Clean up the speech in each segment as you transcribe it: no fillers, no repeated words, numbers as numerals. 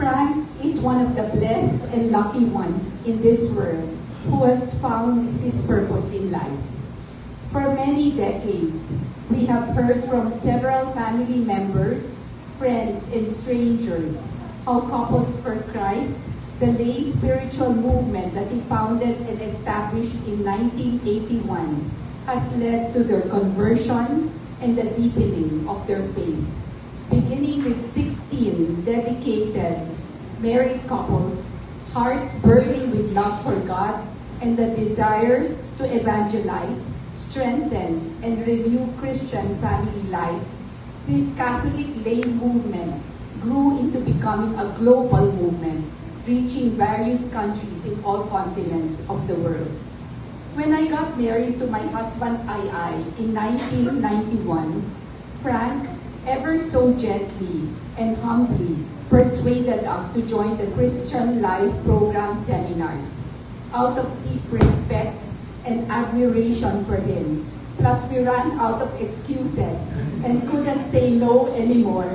Frank is one of the blessed and lucky ones in this world who has found his purpose in life. For many decades, we have heard from several family members, friends, and strangers how Couples for Christ, the lay spiritual movement that he founded and established in 1981, has led to their conversion and the deepening of their faith. Beginning with 16 dedicated married couples, hearts burning with love for God and the desire to evangelize, strengthen, and renew Christian family life, this Catholic lay movement grew into becoming a global movement, reaching various countries in all continents of the world. When I got married to my husband II in 1991, Frank, ever so gently and humbly, persuaded us to join the Christian Life Program seminars. Out of deep respect and admiration for him, plus we ran out of excuses and couldn't say no anymore,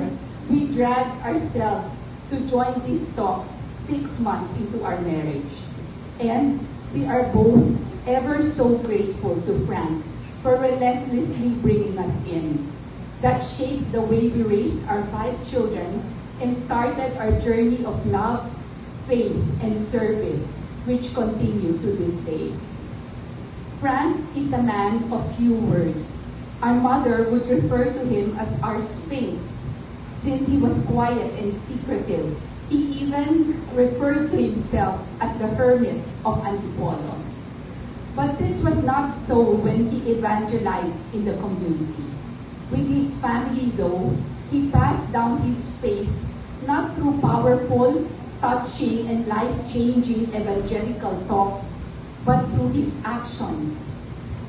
we dragged ourselves to join these talks 6 months into our marriage. And we are both ever so grateful to Frank for relentlessly bringing us in. That shaped the way we raised our 5 children and started our journey of love, faith, and service, which continue to this day. Frank is a man of few words. Our mother would refer to him as our Sphinx, since he was quiet and secretive. He even referred to himself as the hermit of Antipolo. But this was not so when he evangelized in the community. With his family, though, he passed down his faith not through powerful, touching, and life-changing evangelical talks, but through his actions,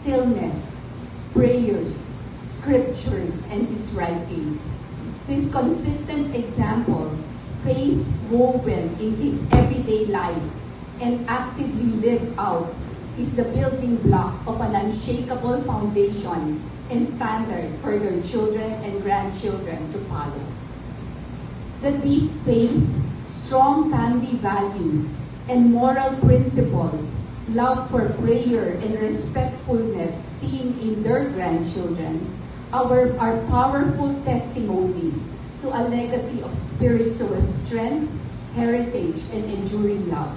stillness, prayers, scriptures, and his writings. This consistent example, faith woven in his everyday life and actively lived out, is the building block of an unshakable foundation and standard for their children and grandchildren to follow. The deep faith, strong family values, and moral principles, love for prayer and respectfulness seen in their grandchildren are powerful testimonies to a legacy of spiritual strength, heritage, and enduring love.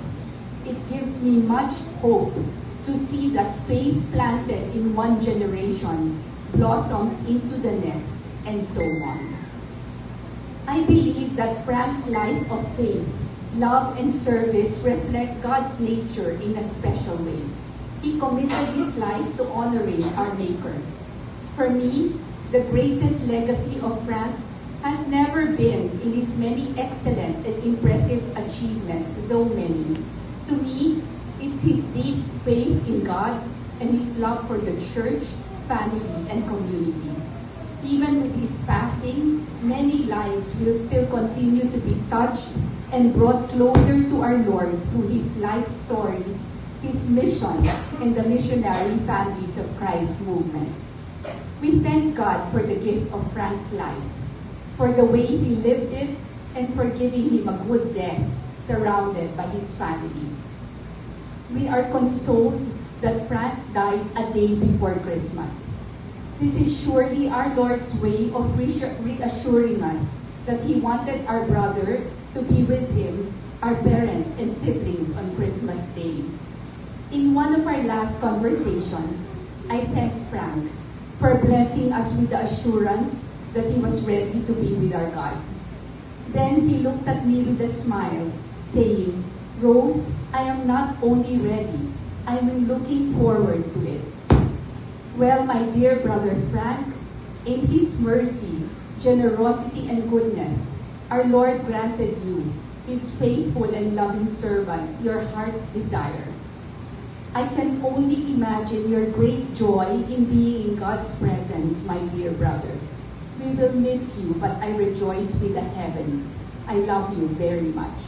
It gives me much hope to see that faith planted in one generation blossoms into the next, and so on. I believe that Frank's life of faith, love, and service reflect God's nature in a special way. He committed his life to honoring our Maker. For me, the greatest legacy of Frank has never been in his many excellent and impressive achievements, though many. To me, it's his deep faith in God and his love for the church, family, and community. Even with his passing, many lives will still continue to be touched and brought closer to our Lord through his life story, his mission, and the missionary Families of Christ movement. We thank God for the gift of Frank's life, for the way he lived it, and for giving him a good death surrounded by his family. We are consoled that Frank died a day before Christmas. This is surely our Lord's way of reassuring us that he wanted our brother to be with him, our parents and siblings, on Christmas Day. In one of our last conversations, I thanked Frank for blessing us with the assurance that he was ready to be with our God. Then he looked at me with a smile, saying, "Rose, I am not only ready, I am looking forward to it." Well, my dear brother Frank, in his mercy, generosity, and goodness, our Lord granted you, his faithful and loving servant, your heart's desire. I can only imagine your great joy in being in God's presence, my dear brother. We will miss you, but I rejoice with the heavens. I love you very much.